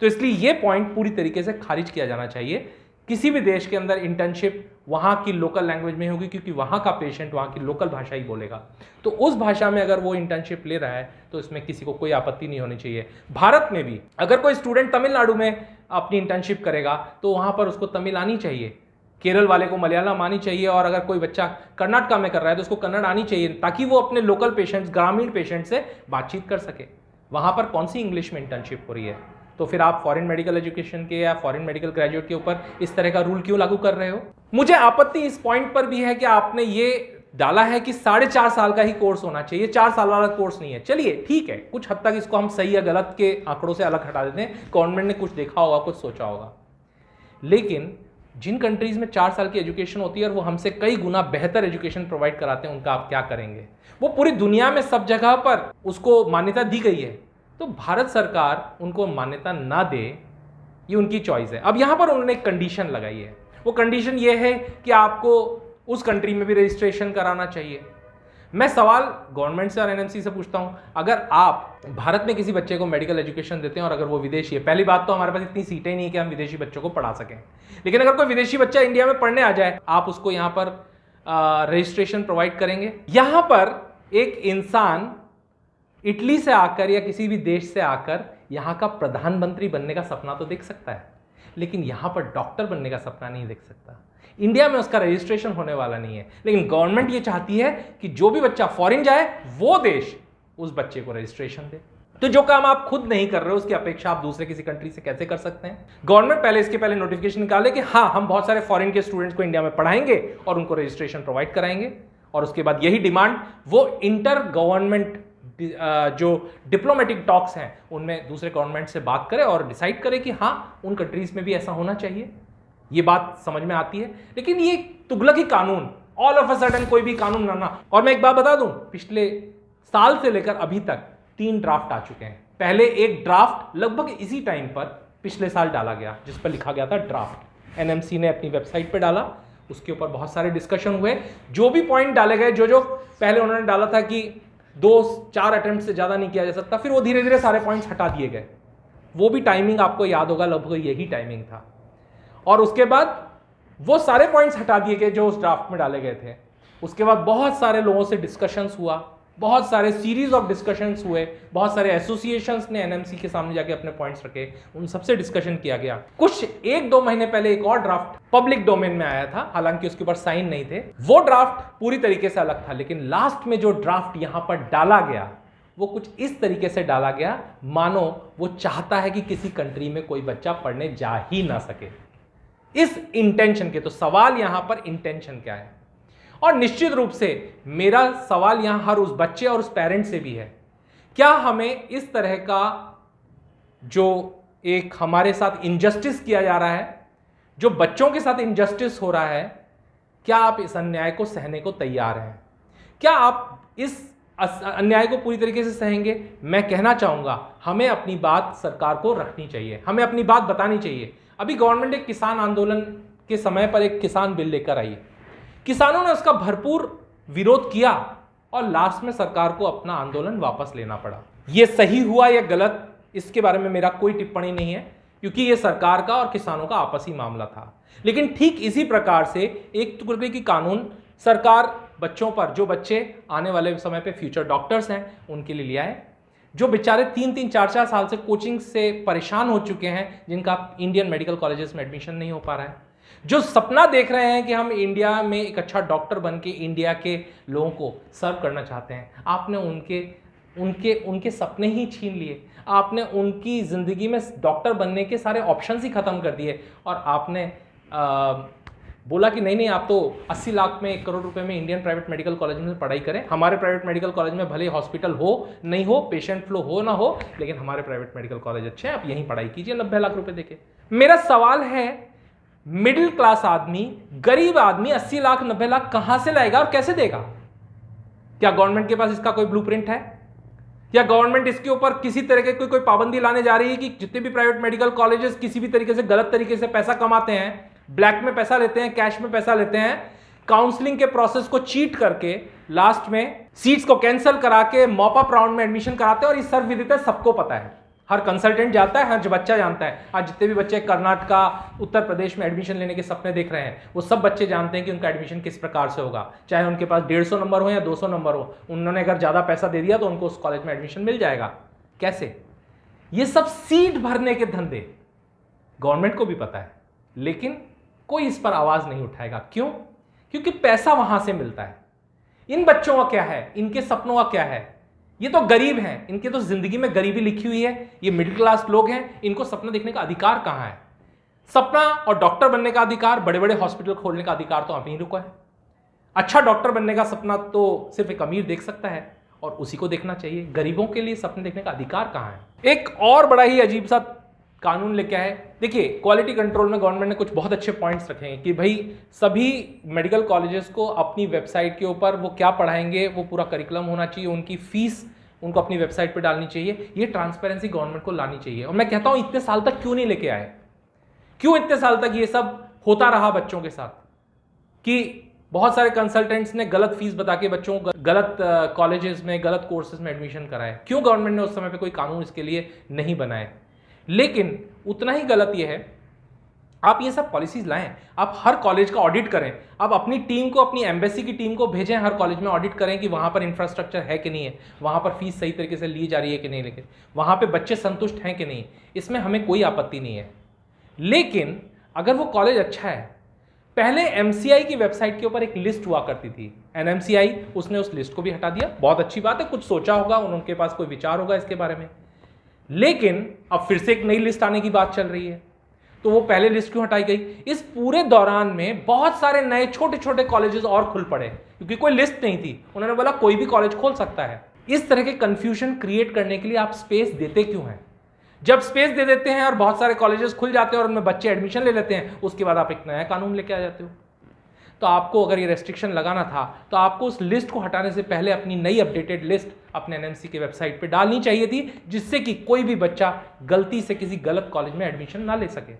तो इसलिए ये पॉइंट पूरी तरीके से खारिज किया जाना चाहिए। किसी भी देश के अंदर इंटर्नशिप वहाँ की लोकल लैंग्वेज में होगी, क्योंकि वहाँ का पेशेंट वहाँ की लोकल भाषा ही बोलेगा। तो उस भाषा में अगर वो इंटर्नशिप ले रहा है तो इसमें किसी को कोई आपत्ति नहीं होनी चाहिए। भारत में भी अगर कोई स्टूडेंट तमिलनाडु में अपनी इंटर्नशिप करेगा तो वहाँ पर उसको तमिल आनी चाहिए, केरल वाले को मलयालम आनी चाहिए, और अगर कोई बच्चा कर्नाटका में कर रहा है तो उसको कन्नड़ आनी चाहिए, ताकि वो अपने लोकल पेशेंट्स, ग्रामीण पेशेंट से बातचीत कर सके। वहाँ पर कौन सी इंग्लिश में इंटर्नशिप हो रही है? तो फिर आप फॉरेन मेडिकल एजुकेशन के या फॉरेन मेडिकल ग्रेजुएट के ऊपर इस तरह का रूल क्यों लागू कर रहे हो? मुझे आपत्ति इस पॉइंट पर भी है कि आपने ये डाला है कि 4.5 साल का ही कोर्स होना चाहिए, 4 साल वाला कोर्स नहीं है। चलिए ठीक है, कुछ हद तक इसको हम सही या गलत के आंकड़ों से अलग हटा देते हैं, गवर्नमेंट ने कुछ देखा होगा, कुछ सोचा होगा। लेकिन जिन कंट्रीज में 4 साल की एजुकेशन होती है और वो हमसे कई गुना बेहतर एजुकेशन प्रोवाइड कराते हैं, उनका आप क्या करेंगे? वो पूरी दुनिया में सब जगह पर उसको मान्यता दी गई है, तो भारत सरकार उनको मान्यता ना दे, ये उनकी चॉइस है। अब यहां पर उन्होंने एक कंडीशन लगाई है, वो कंडीशन ये है कि आपको उस कंट्री में भी रजिस्ट्रेशन कराना चाहिए। मैं सवाल गवर्नमेंट से और एनएमसी से पूछता हूं, अगर आप भारत में किसी बच्चे को मेडिकल एजुकेशन देते हैं और अगर वो विदेशी है, पहली बात तो हमारे पास इतनी सीटें नहीं है कि हम विदेशी बच्चों को पढ़ा सकें, लेकिन अगर कोई विदेशी बच्चा इंडिया में पढ़ने आ जाए, आप उसको यहां पर रजिस्ट्रेशन प्रोवाइड करेंगे? यहां पर एक इंसान इटली से आकर या किसी भी देश से आकर यहां का प्रधानमंत्री बनने का सपना तो देख सकता है, लेकिन यहां पर डॉक्टर बनने का सपना नहीं देख सकता। इंडिया में उसका रजिस्ट्रेशन होने वाला नहीं है, लेकिन गवर्नमेंट ये चाहती है कि जो भी बच्चा फॉरेन जाए वो देश उस बच्चे को रजिस्ट्रेशन दे। तो जो काम आप खुद नहीं कर रहे हो उसकी अपेक्षा आप दूसरे किसी कंट्री से कैसे कर सकते हैं? गवर्नमेंट पहले इसके पहले नोटिफिकेशन निकाले कि हाँ, हम बहुत सारे फॉरेन के स्टूडेंट्स को इंडिया में पढ़ाएंगे और उनको रजिस्ट्रेशन प्रोवाइड कराएंगे, और उसके बाद यही डिमांड वो इंटर गवर्नमेंट जो डिप्लोमेटिक टॉक्स हैं उनमें दूसरे गवर्नमेंट से बात करे और डिसाइड करे कि हाँ, उन कंट्रीज में भी ऐसा होना चाहिए। ये बात समझ में आती है, लेकिन ये तुगलकी कानून, ऑल ऑफ अ सडन कोई भी कानून लाना। और मैं एक बात बता दूं, पिछले साल से लेकर अभी तक 3 ड्राफ्ट आ चुके हैं। पहले एक ड्राफ्ट लगभग इसी टाइम पर पिछले साल डाला गया जिस पर लिखा गया था ड्राफ्ट, एनएमसी ने अपनी वेबसाइट पे डाला, उसके ऊपर बहुत सारे डिस्कशन हुए, जो भी पॉइंट डाले गए, जो पहले उन्होंने डाला था कि 2-4 अटेम्प्ट से ज्यादा नहीं किया जा सकता, फिर वो धीरे धीरे सारे पॉइंट्स हटा दिए गए। वो भी टाइमिंग आपको याद होगा, लगभग यही टाइमिंग था। और उसके बाद वो सारे पॉइंट्स हटा दिए गए जो उस ड्राफ्ट में डाले गए थे। उसके बाद बहुत सारे लोगों से डिस्कशंस हुआ, बहुत सारे सीरीज ऑफ डिस्कशंस हुए, बहुत सारे एसोसिएशंस ने एनएमसी के सामने जाके अपने पॉइंट्स रखे, उन सबसे डिस्कशन किया गया। कुछ 1-2 महीने पहले एक और ड्राफ्ट पब्लिक डोमेन में आया था, हालांकि उसके ऊपर साइन नहीं थे। वो ड्राफ्ट पूरी तरीके से अलग था, लेकिन लास्ट में जो ड्राफ्ट यहां पर डाला गया वो कुछ इस तरीके से डाला गया मानो वो चाहता है कि किसी कंट्री में कोई बच्चा पढ़ने जा ही ना सके, इस इंटेंशन के। तो सवाल यहां पर इंटेंशन क्या है? और निश्चित रूप से मेरा सवाल यहां हर उस बच्चे और उस पेरेंट से भी है, क्या हमें इस तरह का जो एक हमारे साथ इनजस्टिस किया जा रहा है, जो बच्चों के साथ इनजस्टिस हो रहा है, क्या आप इस अन्याय को सहने को तैयार हैं? क्या आप इस अन्याय को पूरी तरीके से सहेंगे? मैं कहना चाहूंगा हमें अपनी बात सरकार को रखनी चाहिए, हमें अपनी बात बतानी चाहिए। अभी गवर्नमेंट एक किसान आंदोलन के समय पर एक किसान बिल लेकर आई, किसानों ने उसका भरपूर विरोध किया और लास्ट में सरकार को अपना आंदोलन वापस लेना पड़ा। यह सही हुआ या गलत, इसके बारे में मेरा कोई टिप्पणी नहीं है, क्योंकि यह सरकार का और किसानों का आपसी मामला था। लेकिन ठीक इसी प्रकार से एक तुगलकी की कानून सरकार बच्चों पर, जो बच्चे आने वाले समय पे फ्यूचर डॉक्टर्स हैं उनके लिए लिया है, जो बेचारे 3-3, 4-4 साल से कोचिंग से परेशान हो चुके हैं, जिनका इंडियन मेडिकल कॉलेजेस में एडमिशन नहीं हो पा रहा है, जो सपना देख रहे हैं कि हम इंडिया में एक अच्छा डॉक्टर बन के इंडिया के लोगों को सर्व करना चाहते हैं। आपने उनके सपने ही छीन लिए, आपने उनकी ज़िंदगी में डॉक्टर बनने के सारे ऑप्शंस ही ख़त्म कर दिए, और आपने बोला कि नहीं, आप तो 80 लाख में 1 करोड़ रुपए में इंडियन प्राइवेट मेडिकल कॉलेज में पढ़ाई करें। हमारे प्राइवेट मेडिकल कॉलेज में भले हॉस्पिटल हो नहीं हो, पेशेंट फ्लो हो ना हो, लेकिन हमारे प्राइवेट मेडिकल कॉलेज अच्छे हैं, आप यहीं पढ़ाई कीजिए 90 लाख रुपए देके। मेरा सवाल है, मिडिल क्लास आदमी, गरीब आदमी 80 लाख 90 लाख कहां से लाएगा और कैसे देगा? क्या गवर्नमेंट के पास इसका कोई ब्लूप्रिंट है? क्या गवर्नमेंट इसके ऊपर किसी तरह की कोई पाबंदी लाने जा रही है कि जितने भी प्राइवेट मेडिकल कॉलेजेस किसी भी तरीके से गलत तरीके से पैसा कमाते हैं, ब्लैक में पैसा लेते हैं, कैश में पैसा लेते हैं, काउंसलिंग के प्रोसेस को चीट करके लास्ट में सीट्स को कैंसिल करा के मॉप अप राउंड में एडमिशन कराते हैं? और इस सर्वविदित है, सबको पता है, हर कंसल्टेंट जानता है, हर बच्चा जानता है। आज जितने भी बच्चे कर्नाटक, उत्तर प्रदेश में एडमिशन लेने के सपने देख रहे हैं, वो सब बच्चे जानते हैं कि उनका एडमिशन किस प्रकार से होगा, चाहे उनके पास 150 नंबर हो या 200 नंबर हो, उन्होंने अगर ज्यादा पैसा दे दिया तो उनको उस कॉलेज में एडमिशन मिल जाएगा। कैसे? ये सब सीट भरने के धंधे गवर्नमेंट को भी पता है, लेकिन कोई इस पर आवाज नहीं उठाएगा। क्यों? क्योंकि पैसा वहां से मिलता है। इन बच्चों का क्या है, इनके सपनों का क्या है? ये तो गरीब हैं, इनके तो जिंदगी में गरीबी लिखी हुई है, ये मिडिल क्लास लोग हैं, इनको सपना देखने का अधिकार कहां है? सपना और डॉक्टर बनने का अधिकार, बड़े बड़े हॉस्पिटल खोलने का अधिकार तो अभी रुका है। अच्छा डॉक्टर बनने का सपना तो सिर्फ एक अमीर देख सकता है और उसी को देखना चाहिए। गरीबों के लिए सपने देखने का अधिकार कहां है? एक और बड़ा ही अजीब सा कानून लेके आए। देखिए, क्वालिटी कंट्रोल में गवर्नमेंट ने कुछ बहुत अच्छे पॉइंट्स रखे हैं कि भाई सभी मेडिकल कॉलेजेस को अपनी वेबसाइट के ऊपर वो क्या पढ़ाएंगे वो पूरा करिकुलम होना चाहिए, उनकी फीस उनको अपनी वेबसाइट पे डालनी चाहिए। ये ट्रांसपेरेंसी गवर्नमेंट को लानी चाहिए। और मैं कहता हूं इतने साल तक क्यों नहीं लेके आए? क्यों इतने साल तक ये सब होता रहा बच्चों के साथ कि बहुत सारे कंसल्टेंट्स ने गलत फीस बता के बच्चों को गलत कॉलेजेस में, गलत कोर्सेज में एडमिशन कराए। क्यों गवर्नमेंट ने उस समय पे कोई कानून इसके लिए नहीं बनाए? लेकिन उतना ही गलत यह है, आप ये सब पॉलिसीज लाएं, आप हर कॉलेज का ऑडिट करें, आप अपनी टीम को, अपनी एम्बेसी की टीम को भेजें हर कॉलेज में, ऑडिट करें कि वहाँ पर इंफ्रास्ट्रक्चर है कि नहीं है, वहाँ पर फीस सही तरीके से ली जा रही है कि नहीं, लेकिन वहाँ पे बच्चे संतुष्ट हैं कि नहीं, इसमें हमें कोई आपत्ति नहीं है। लेकिन अगर वो कॉलेज अच्छा है, पहले एमसीआई की वेबसाइट के ऊपर एक लिस्ट हुआ करती थी, एनएमसीआई, उसने उस लिस्ट को भी हटा दिया। बहुत अच्छी बात है, कुछ सोचा होगा, उनके पास कोई विचार होगा इसके बारे में। लेकिन अब फिर से एक नई लिस्ट आने की बात चल रही है, तो वो पहले लिस्ट क्यों हटाई गई? इस पूरे दौरान में बहुत सारे नए छोटे छोटे कॉलेजेस और खुल पड़े, क्योंकि कोई लिस्ट नहीं थी। उन्होंने बोला कोई भी कॉलेज खोल सकता है। इस तरह के कंफ्यूजन क्रिएट करने के लिए आप स्पेस देते क्यों हैं? जब स्पेस दे देते हैं और बहुत सारे कॉलेजेस खुल जाते हैं और उनमें बच्चे एडमिशन ले लेते हैं, उसके बाद आप एक नया कानून लेके आ जाते हो। तो आपको अगर ये रेस्ट्रिक्शन लगाना था तो आपको उस लिस्ट को हटाने से पहले अपनी नई अपडेटेड लिस्ट अपने एनएमसी के वेबसाइट पे डालनी चाहिए थी, जिससे कि कोई भी बच्चा गलती से किसी गलत कॉलेज में एडमिशन ना ले सके।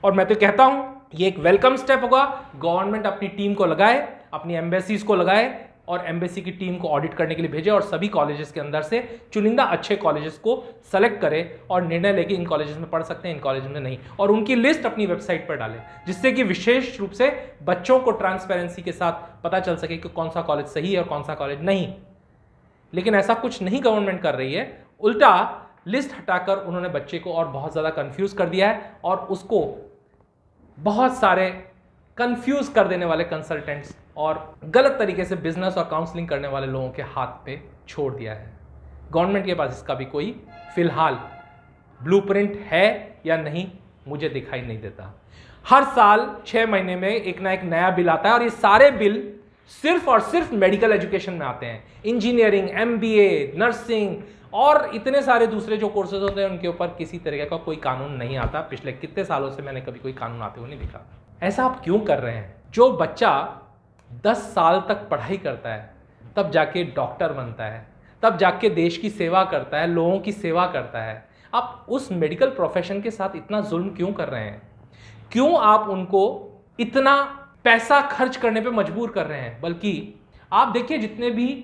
और मैं तो कहता हूं ये एक वेलकम स्टेप होगा। गवर्नमेंट अपनी टीम को लगाए, अपनी एम्बेसीज को लगाए और एम्बेसी की टीम को ऑडिट करने के लिए भेजे और सभी कॉलेजेस के अंदर से चुनिंदा अच्छे कॉलेजेस को सेलेक्ट करे और निर्णय लेके इन कॉलेजेस में पढ़ सकते हैं, इन कॉलेज में नहीं, और उनकी लिस्ट अपनी वेबसाइट पर डाले, जिससे कि विशेष रूप से बच्चों को ट्रांसपेरेंसी के साथ पता चल सके कि कौन सा कॉलेज सही है और कौन सा कॉलेज नहीं। लेकिन ऐसा कुछ नहीं गवर्नमेंट कर रही है, उल्टा लिस्ट हटाकर उन्होंने बच्चे को और बहुत ज्यादा कंफ्यूज कर दिया है और उसको बहुत सारे कंफ्यूज कर देने वाले कंसल्टेंट्स और गलत तरीके से बिजनेस और काउंसलिंग करने वाले लोगों के हाथ पे छोड़ दिया है। गवर्नमेंट के पास इसका भी कोई फिलहाल ब्लूप्रिंट है या नहीं, मुझे दिखाई नहीं देता। हर साल 6 महीने में एक ना एक नया बिल आता है और ये सारे बिल सिर्फ और सिर्फ मेडिकल एजुकेशन में आते हैं। इंजीनियरिंग, एमबीए, नर्सिंग और इतने सारे दूसरे जो कोर्सेज होते हैं उनके ऊपर किसी तरीके का कोई कानून नहीं आता। पिछले कितने सालों से मैंने कभी कोई कानून आते हुए नहीं देखा। ऐसा आप क्यों कर रहे हैं? जो बच्चा 10 साल तक पढ़ाई करता है, तब जाके डॉक्टर बनता है, तब जाके देश की सेवा करता है, लोगों की सेवा करता है, आप उस मेडिकल प्रोफेशन के साथ इतना जुल्म क्यों कर रहे हैं? क्यों आप उनको इतना पैसा खर्च करने पे मजबूर कर रहे हैं? बल्कि आप देखिए जितने भी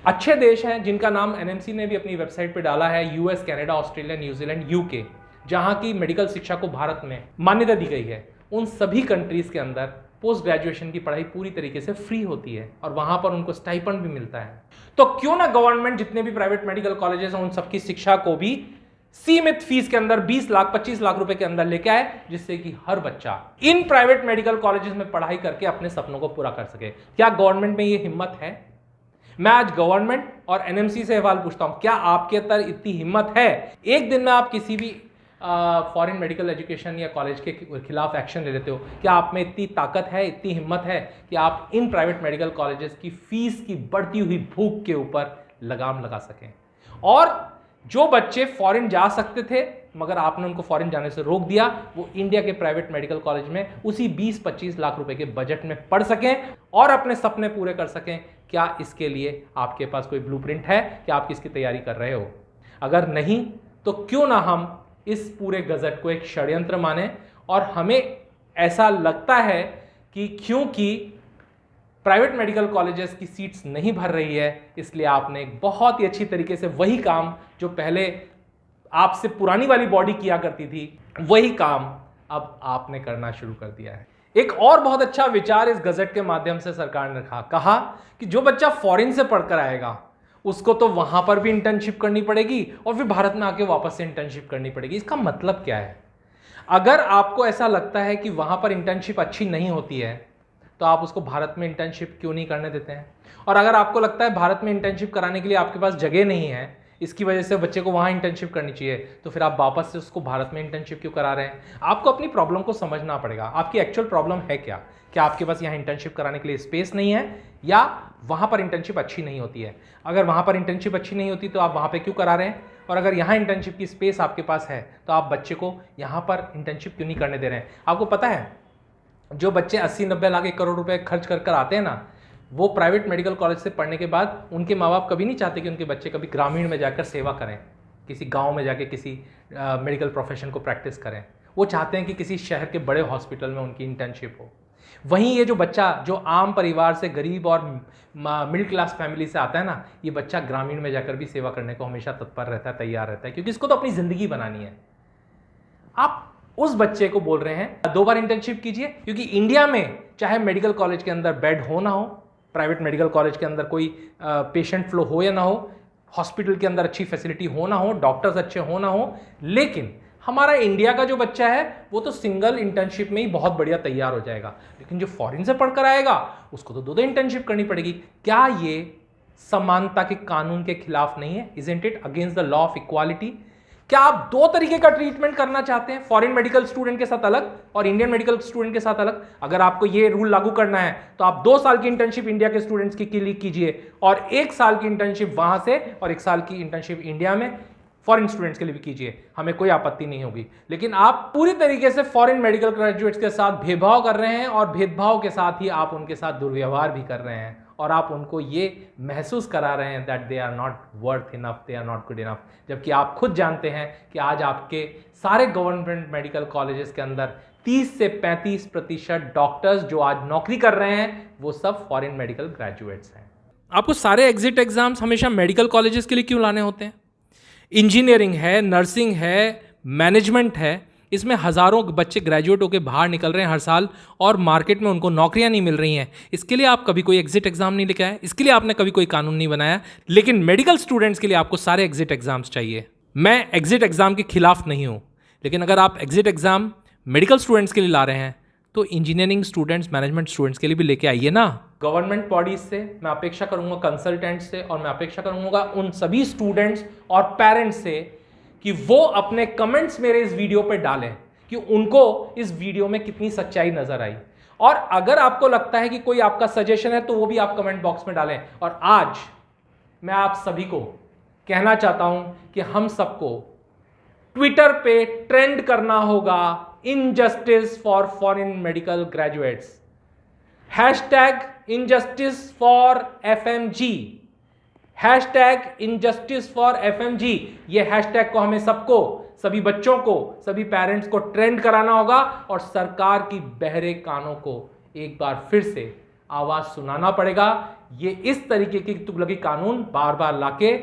अच्छे देश हैं जिनका नाम एनएमसी ने भी अपनी वेबसाइट पे डाला है, US, Canada, Australia, New Zealand, UK, जहां की मेडिकल शिक्षा को भारत में मान्यता दी गई है, उन सभी कंट्रीज के अंदर पोस्ट ग्रेजुएशन की पढ़ाई पूरी तरीके से फ्री होती है और वहां पर उनको स्टाइपेंड भी मिलता है। तो क्यों ना गवर्नमेंट जितने भी प्राइवेट मेडिकल कॉलेजेस हैं उन सबकी शिक्षा को भी सीमित फीस के अंदर 20 लाख 25 लाख रुपए के अंदर लेके आए, जिससे कि हर बच्चा इन प्राइवेट मेडिकल कॉलेजेस में पढ़ाई करके अपने सपनों को पूरा कर सके। क्या गवर्नमेंट में यह हिम्मत है? मैं आज गवर्नमेंट और एनएमसी से सवाल पूछता हूं, क्या आपके अंदर इतनी हिम्मत है? एक दिन में आप किसी भी फॉरेन मेडिकल एजुकेशन या कॉलेज के खिलाफ एक्शन ले लेते हो? क्या आप में इतनी ताकत है, इतनी हिम्मत है कि आप इन प्राइवेट मेडिकल कॉलेजेस की फीस की बढ़ती हुई भूख के ऊपर लगाम लगा सकें? और जो बच्चे फॉरेन जा सकते थे मगर आपने उनको फॉरेन जाने से रोक दिया, वो इंडिया के प्राइवेट मेडिकल कॉलेज में उसी 20-25 लाख रुपए के बजट में पढ़ सकें और अपने सपने पूरे कर सकें। क्या इसके लिए आपके पास कोई ब्लूप्रिंट है? क्या आप इसकी तैयारी कर रहे हो? अगर नहीं तो क्यों ना हम इस पूरे गजट को एक षड्यंत्र माने? और हमें ऐसा लगता है कि क्योंकि प्राइवेट मेडिकल कॉलेजेस की सीट्स नहीं भर रही है, इसलिए आपने एक बहुत ही अच्छी तरीके से वही काम जो पहले आपसे पुरानी वाली बॉडी किया करती थी, वही काम अब आपने करना शुरू कर दिया है। एक और बहुत अच्छा विचार इस गजट के माध्यम से सरकार ने कहा कि जो बच्चा फॉरेन से पढ़कर आएगा उसको तो वहां पर भी इंटर्नशिप करनी पड़ेगी और फिर भारत में आके वापस से इंटर्नशिप करनी पड़ेगी। इसका मतलब क्या है? अगर आपको ऐसा लगता है कि वहां पर इंटर्नशिप अच्छी नहीं होती है तो आप उसको भारत में इंटर्नशिप क्यों नहीं करने देते हैं? और अगर आपको लगता है भारत में इंटर्नशिप कराने के लिए आपके पास जगह नहीं है, इसकी वजह से बच्चे को वहाँ इंटर्नशिप करनी चाहिए, तो फिर आप वापस से उसको भारत में इंटर्नशिप क्यों करा रहे हैं? आपको अपनी प्रॉब्लम को समझना पड़ेगा। आपकी एक्चुअल प्रॉब्लम है क्या? क्या आपके पास यहाँ इंटर्नशिप कराने के लिए स्पेस नहीं है या वहाँ पर इंटर्नशिप अच्छी नहीं होती है? अगर वहाँ पर इंटर्नशिप अच्छी नहीं होती तो आप वहाँ पर क्यों करा रहे हैं? और अगर यहाँ इंटर्नशिप की स्पेस आपके पास है तो आप बच्चे को यहाँ पर इंटर्नशिप क्यों नहीं करने दे रहे हैं? आपको पता है जो बच्चे 80-90 लाख 1 करोड़ रुपए खर्च कर आते हैं ना, वो प्राइवेट मेडिकल कॉलेज से पढ़ने के बाद उनके माँ बाप कभी नहीं चाहते कि उनके बच्चे कभी ग्रामीण में जाकर सेवा करें, किसी गांव में जाके किसी मेडिकल प्रोफेशन को प्रैक्टिस करें। वो चाहते हैं कि किसी शहर के बड़े हॉस्पिटल में उनकी इंटर्नशिप हो। वहीं ये जो बच्चा जो आम परिवार से, गरीब और मिडिल क्लास फैमिली से आता है ना, ये बच्चा ग्रामीण में जाकर भी सेवा करने को हमेशा तत्पर रहता है, तैयार रहता है, क्योंकि इसको तो अपनी जिंदगी बनानी है। आप उस बच्चे को बोल रहे हैं 2 बार इंटर्नशिप कीजिए, क्योंकि इंडिया में चाहे मेडिकल कॉलेज के अंदर बेड हो ना हो, प्राइवेट मेडिकल कॉलेज के अंदर कोई पेशेंट फ्लो हो या ना हो, हॉस्पिटल के अंदर अच्छी फैसिलिटी हो ना हो, डॉक्टर्स अच्छे हो ना हो, लेकिन हमारा इंडिया का जो बच्चा है वो तो सिंगल इंटर्नशिप में ही बहुत बढ़िया तैयार हो जाएगा। लेकिन जो फॉरेन से पढ़कर आएगा उसको तो 2 इंटर्नशिप करनी पड़ेगी। क्या ये समानता के कानून के खिलाफ नहीं है? Isn't it against the law of equality? क्या आप 2 तरीके का ट्रीटमेंट करना चाहते हैं, फॉरेन मेडिकल स्टूडेंट के साथ अलग और इंडियन मेडिकल स्टूडेंट के साथ अलग? अगर आपको ये रूल लागू करना है तो आप 2 साल की इंटर्नशिप इंडिया के स्टूडेंट्स की लिए कीजिए और 1 साल की इंटर्नशिप वहां से और 1 साल की इंटर्नशिप इंडिया में फॉरेन स्टूडेंट्स के लिए भी कीजिए, हमें कोई आपत्ति नहीं होगी। लेकिन आप पूरी तरीके से फॉरेन मेडिकल ग्रेजुएट्स के साथ भेदभाव कर रहे हैं और भेदभाव के साथ ही आप उनके साथ दुर्व्यवहार भी कर रहे हैं और आप उनको ये महसूस करा रहे हैं that they are not worth enough, they are not good enough, जबकि आप खुद जानते हैं कि आज आपके सारे गवर्नमेंट मेडिकल कॉलेजेस के अंदर 30 से 35% डॉक्टर्स जो आज नौकरी कर रहे हैं वो सब फॉरेन मेडिकल ग्रेजुएट्स हैं। आपको सारे एग्जिट एग्जाम्स हमेशा मेडिकल कॉलेजेस के लिए क्यों लाने होते हैं? इंजीनियरिंग है, नर्सिंग है, मैनेजमेंट है, इसमें हज़ारों बच्चे ग्रेजुएट होकर बाहर निकल रहे हैं हर साल और मार्केट में उनको नौकरियां नहीं मिल रही हैं। इसके लिए आप कभी कोई एग्जिट एग्जाम नहीं लेके आए, इसके लिए आपने कभी कोई कानून नहीं बनाया, लेकिन मेडिकल स्टूडेंट्स के लिए आपको सारे एग्जिट एग्जाम्स चाहिए। मैं एग्जिट एग्जाम के खिलाफ नहीं हूँ, लेकिन अगर आप एग्जिट एग्जाम मेडिकल स्टूडेंट्स के लिए ला रहे हैं तो इंजीनियरिंग स्टूडेंट्स, मैनेजमेंट स्टूडेंट्स के लिए भी लेके आइए ना। गवर्नमेंट बॉडीज से मैं अपेक्षा करूंगा, कंसल्टेंट से, और मैं अपेक्षा करूंगा उन सभी स्टूडेंट्स और पेरेंट्स से कि वो अपने कमेंट्स मेरे इस वीडियो पे डालें कि उनको इस वीडियो में कितनी सच्चाई नजर आई। और अगर आपको लगता है कि कोई आपका सजेशन है तो वो भी आप कमेंट बॉक्स में डालें। और आज मैं आप सभी को कहना चाहता हूं कि हम सबको ट्विटर पे ट्रेंड करना होगा injustice for foreign medical graduates, #injustice for FMG, #injustice for FMG। ये हैशटैग को हमें सबको, सभी बच्चों को, सभी पेरेंट्स को ट्रेंड कराना होगा और सरकार की बहरे कानों को एक बार फिर से आवाज सुनाना पड़ेगा। ये इस तरीके की तुगलकी कानून बार बार लाके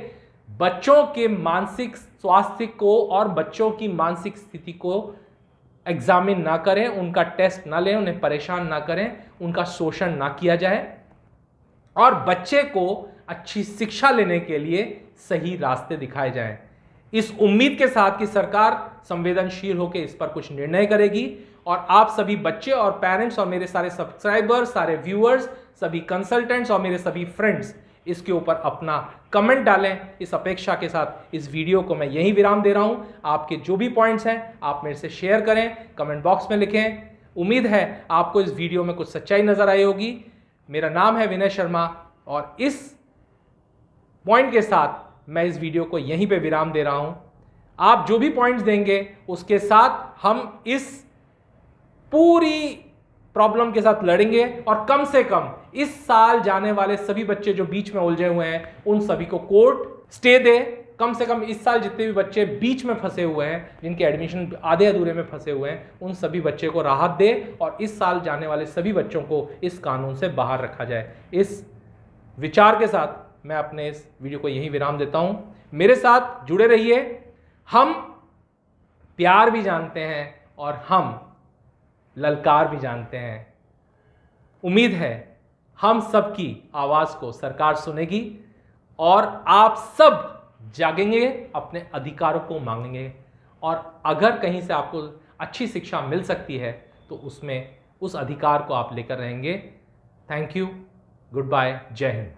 बच्चों के मानसिक स्वास्थ्य को और बच्चों की मानसिक स्थिति को एग्जामिन ना करें, उनका टेस्ट ना लें, उन्हें परेशान ना करें, उनका शोषण ना किया जाए और बच्चे को अच्छी शिक्षा लेने के लिए सही रास्ते दिखाए जाएं। इस उम्मीद के साथ कि सरकार संवेदनशील होकर इस पर कुछ निर्णय करेगी और आप सभी बच्चे और पेरेंट्स और मेरे सारे सब्सक्राइबर्स, सारे व्यूअर्स, सभी कंसल्टेंट्स और मेरे सभी फ्रेंड्स इसके ऊपर अपना कमेंट डालें। इस अपेक्षा के साथ इस वीडियो को मैं यहीं विराम दे रहा हूं। आपके जो भी पॉइंट्स हैं आप मेरे से शेयर करें, कमेंट बॉक्स में लिखें। उम्मीद है आपको इस वीडियो में कुछ सच्चाई नजर आई होगी। मेरा नाम है विनय शर्मा और इस पॉइंट के साथ मैं इस वीडियो को यहीं पे विराम दे रहा हूं। आप जो भी पॉइंट्स देंगे उसके साथ हम इस पूरी प्रॉब्लम के साथ लड़ेंगे और कम से कम इस साल जाने वाले सभी बच्चे जो बीच में उलझे हुए हैं उन सभी को कोर्ट स्टे दे। कम से कम इस साल जितने भी बच्चे बीच में फंसे हुए हैं, जिनके एडमिशन आधे अधूरे में फंसे हुए हैं, उन सभी बच्चे को राहत दे और इस साल जाने वाले सभी बच्चों को इस कानून से बाहर रखा जाए। इस विचार के साथ मैं अपने इस वीडियो को यहीं विराम देता हूं। मेरे साथ जुड़े रहिए। हम प्यार भी जानते हैं और हम ललकार भी जानते हैं। उम्मीद है हम सबकी आवाज को सरकार सुनेगी और आप सब जागेंगे, अपने अधिकारों को मांगेंगे और अगर कहीं से आपको अच्छी शिक्षा मिल सकती है तो उसमें उस अधिकार को आप लेकर रहेंगे। थैंक यू, गुड बाय, जय हिंद।